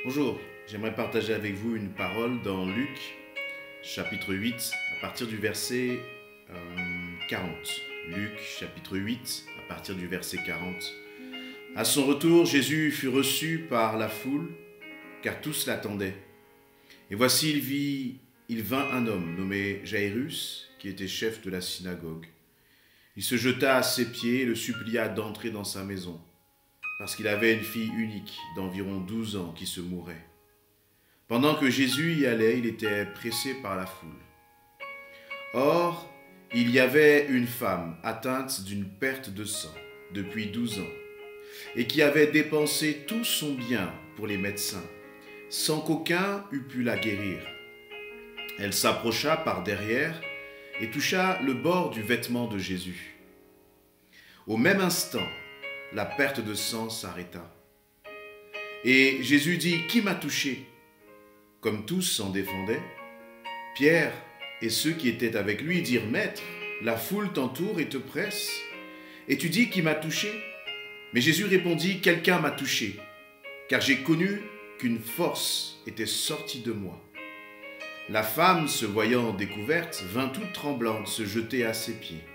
Bonjour, j'aimerais partager avec vous une parole dans Luc, chapitre 8, à partir du verset 40. Luc, chapitre 8, à partir du verset 40. À son retour, Jésus fut reçu par la foule, car tous l'attendaient. Et voici, il vint un homme nommé Jairus, qui était chef de la synagogue. Il se jeta à ses pieds et le supplia d'entrer dans sa maison, parce qu'il avait une fille unique d'environ 12 ans qui se mourait. Pendant que Jésus y allait, il était pressé par la foule. Or, il y avait une femme atteinte d'une perte de sang depuis 12 ans, et qui avait dépensé tout son bien pour les médecins, sans qu'aucun eût pu la guérir. Elle s'approcha par derrière et toucha le bord du vêtement de Jésus. Au même instant, la perte de sang s'arrêta. Et Jésus dit, « Qui m'a touché ?» Comme tous s'en défendaient, Pierre et ceux qui étaient avec lui dirent, « Maître, la foule t'entoure et te presse, et tu dis, « Qui m'a touché ?» Mais Jésus répondit, « Quelqu'un m'a touché, car j'ai connu qu'une force était sortie de moi. » La femme, se voyant découverte, vint toute tremblante se jeter à ses pieds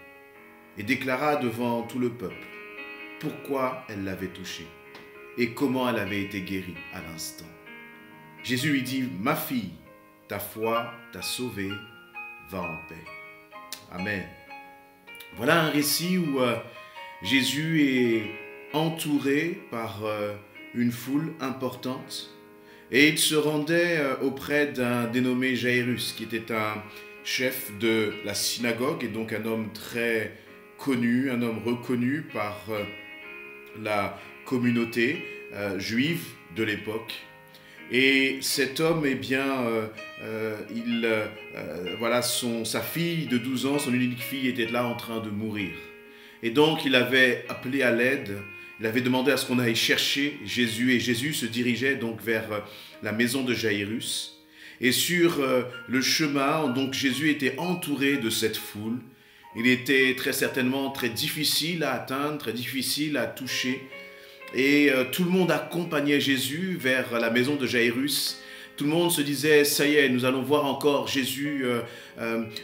et déclara devant tout le peuple pourquoi elle l'avait touché et comment elle avait été guérie à l'instant. Jésus lui dit, « Ma fille, ta foi t'a sauvée, va en paix. » Amen. Voilà un récit où Jésus est entouré par une foule importante et il se rendait auprès d'un dénommé Jairus qui était un chef de la synagogue et donc un homme très connu, un homme reconnu par la communauté juive de l'époque. Et cet homme, eh bien, sa fille de 12 ans, son unique fille, était là en train de mourir. Et donc, il avait appelé à l'aide, il avait demandé à ce qu'on aille chercher Jésus, et Jésus se dirigeait donc vers la maison de Jairus. Et sur le chemin, donc Jésus était entouré de cette foule. Il était très certainement très difficile à atteindre, très difficile à toucher. Et tout le monde accompagnait Jésus vers la maison de Jairus. Tout le monde se disait, ça y est, nous allons voir encore Jésus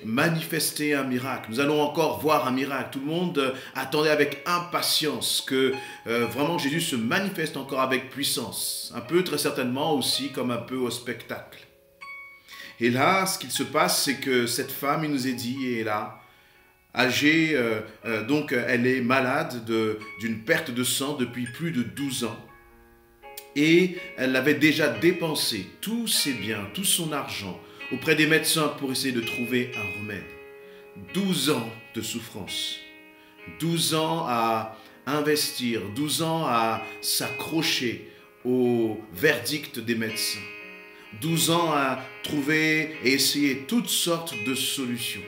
manifester un miracle. Nous allons encore voir un miracle. Tout le monde attendait avec impatience que vraiment Jésus se manifeste encore avec puissance. Un peu très certainement aussi comme un peu au spectacle. Et là, ce qu'il se passe, c'est que cette femme, il nous est dit, est là, âgée, donc elle est malade d'une perte de sang depuis plus de 12 ans. Et elle avait déjà dépensé tous ses biens, tout son argent auprès des médecins pour essayer de trouver un remède. 12 ans de souffrance, 12 ans à investir, 12 ans à s'accrocher au verdict des médecins, 12 ans à trouver et essayer toutes sortes de solutions.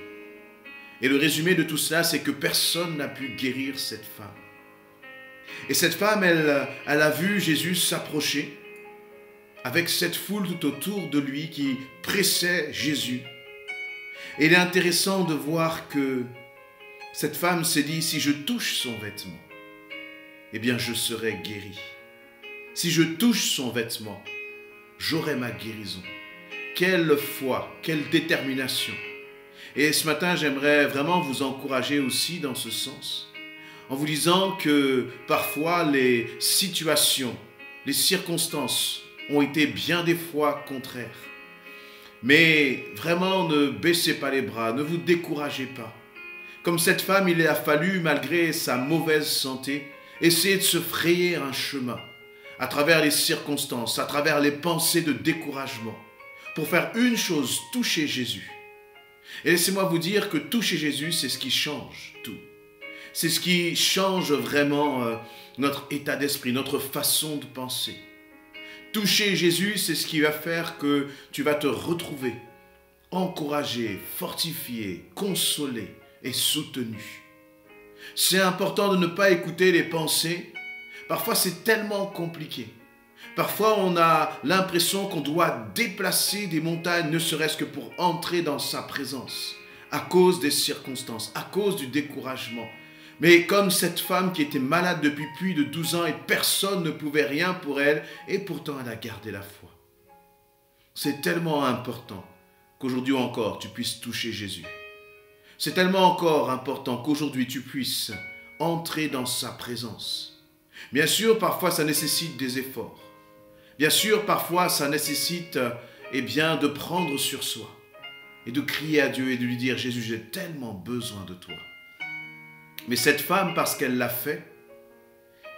Et le résumé de tout cela, c'est que personne n'a pu guérir cette femme. Et cette femme, elle a vu Jésus s'approcher avec cette foule tout autour de lui qui pressait Jésus. Et il est intéressant de voir que cette femme s'est dit, si je touche son vêtement, eh bien je serai guérie. Si je touche son vêtement, j'aurai ma guérison. Quelle foi, quelle détermination. Et ce matin, j'aimerais vraiment vous encourager aussi dans ce sens, en vous disant que parfois les situations, les circonstances ont été bien des fois contraires. Mais vraiment, ne baissez pas les bras, ne vous découragez pas. Comme cette femme, il a fallu, malgré sa mauvaise santé, essayer de se frayer un chemin à travers les circonstances, à travers les pensées de découragement, pour faire une chose, toucher Jésus. Et laissez-moi vous dire que toucher Jésus, c'est ce qui change tout. C'est ce qui change vraiment notre état d'esprit, notre façon de penser. Toucher Jésus, c'est ce qui va faire que tu vas te retrouver encouragé, fortifié, consolé et soutenu. C'est important de ne pas écouter les pensées. Parfois, c'est tellement compliqué. Parfois, on a l'impression qu'on doit déplacer des montagnes, ne serait-ce que pour entrer dans sa présence, à cause des circonstances, à cause du découragement. Mais comme cette femme qui était malade depuis plus de 12 ans et personne ne pouvait rien pour elle, et pourtant elle a gardé la foi. C'est tellement important qu'aujourd'hui encore tu puisses toucher Jésus. C'est tellement encore important qu'aujourd'hui tu puisses entrer dans sa présence. Bien sûr, parfois ça nécessite des efforts. Bien sûr, parfois ça nécessite de prendre sur soi et de crier à Dieu et de lui dire « Jésus, j'ai tellement besoin de toi ». Mais cette femme, parce qu'elle l'a fait,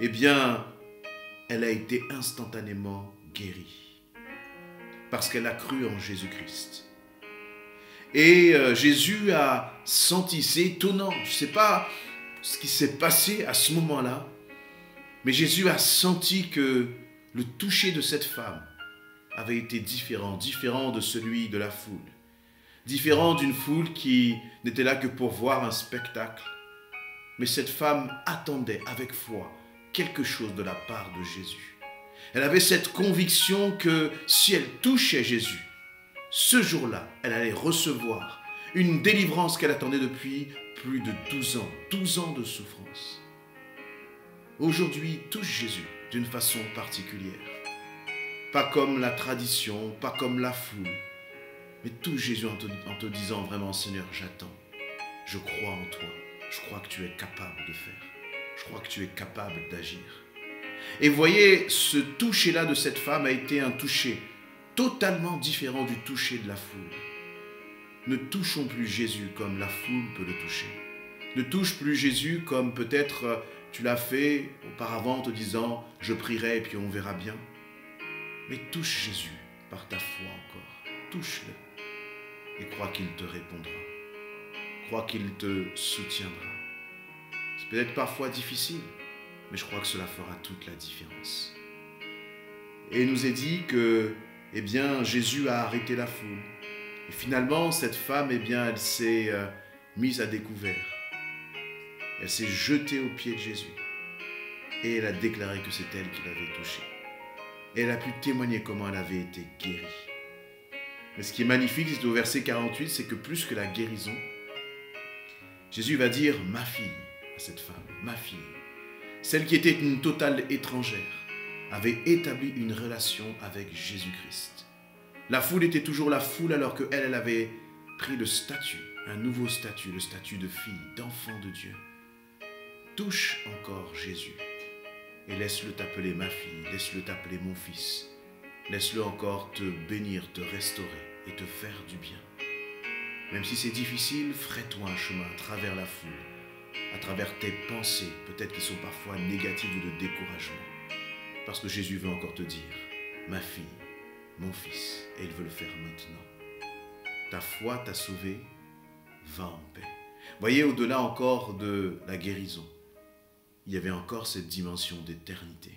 elle a été instantanément guérie. Parce qu'elle a cru en Jésus-Christ. Et Jésus a senti, c'est étonnant, je ne sais pas ce qui s'est passé à ce moment-là, mais Jésus a senti que le toucher de cette femme avait été différent de celui de la foule. Différent d'une foule qui n'était là que pour voir un spectacle. Mais cette femme attendait avec foi quelque chose de la part de Jésus. Elle avait cette conviction que si elle touchait Jésus, ce jour-là, elle allait recevoir une délivrance qu'elle attendait depuis plus de 12 ans. 12 ans de souffrance. Aujourd'hui, touche Jésus d'une façon particulière. Pas comme la tradition, pas comme la foule. Mais touche Jésus en te disant vraiment, Seigneur, j'attends. Je crois en toi. Je crois que tu es capable de faire. Je crois que tu es capable d'agir. Et voyez, ce toucher-là de cette femme a été un toucher totalement différent du toucher de la foule. Ne touchons plus Jésus comme la foule peut le toucher. Ne touche plus Jésus comme peut-être tu l'as fait auparavant en te disant « je prierai et puis on verra bien ». Mais touche Jésus par ta foi encore. Touche-le et crois qu'il te répondra. Crois qu'il te soutiendra. C'est peut-être parfois difficile, mais je crois que cela fera toute la différence. Et il nous est dit que, Jésus a arrêté la foule. Et finalement, cette femme, elle s'est mise à découvert. Elle s'est jetée aux pieds de Jésus. Et elle a déclaré que c'est elle qui l'avait touché. Et elle a pu témoigner comment elle avait été guérie. Mais ce qui est magnifique, c'est au verset 48, c'est que plus que la guérison, Jésus va dire « ma fille » à cette femme, « ma fille ». Celle qui était une totale étrangère avait établi une relation avec Jésus-Christ. La foule était toujours la foule alors qu'elle avait pris le statut, un nouveau statut, le statut de fille, d'enfant de Dieu. Touche encore Jésus et laisse-le t'appeler ma fille, laisse-le t'appeler mon fils. Laisse-le encore te bénir, te restaurer et te faire du bien. Même si c'est difficile, fraie-toi un chemin à travers la foule, à travers tes pensées, peut-être qui sont parfois négatives ou de découragement. Parce que Jésus veut encore te dire, ma fille, mon fils, et il veut le faire maintenant. Ta foi t'a sauvé, va en paix. Voyez, au-delà encore de la guérison, il y avait encore cette dimension d'éternité.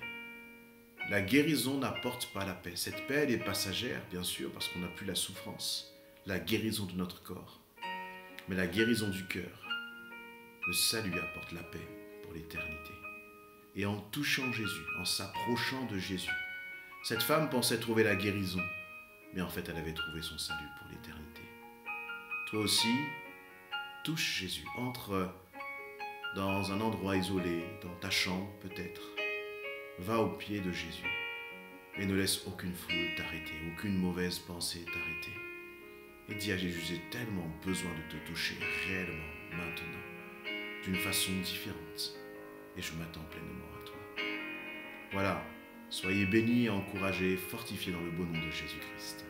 La guérison n'apporte pas la paix. Cette paix, elle est passagère, bien sûr, parce qu'on n'a plus la souffrance, la guérison de notre corps. Mais la guérison du cœur, le salut apporte la paix pour l'éternité. Et en touchant Jésus, en s'approchant de Jésus, cette femme pensait trouver la guérison, mais en fait, elle avait trouvé son salut pour l'éternité. Toi aussi, touche Jésus. Entre dans un endroit isolé, dans ta chambre peut-être. Va au pied de Jésus et ne laisse aucune foule t'arrêter, aucune mauvaise pensée t'arrêter. Et dis à Jésus, j'ai tellement besoin de te toucher réellement maintenant, d'une façon différente. Et je m'attends pleinement à toi. Voilà, soyez bénis, encouragés, fortifiés dans le beau nom de Jésus-Christ.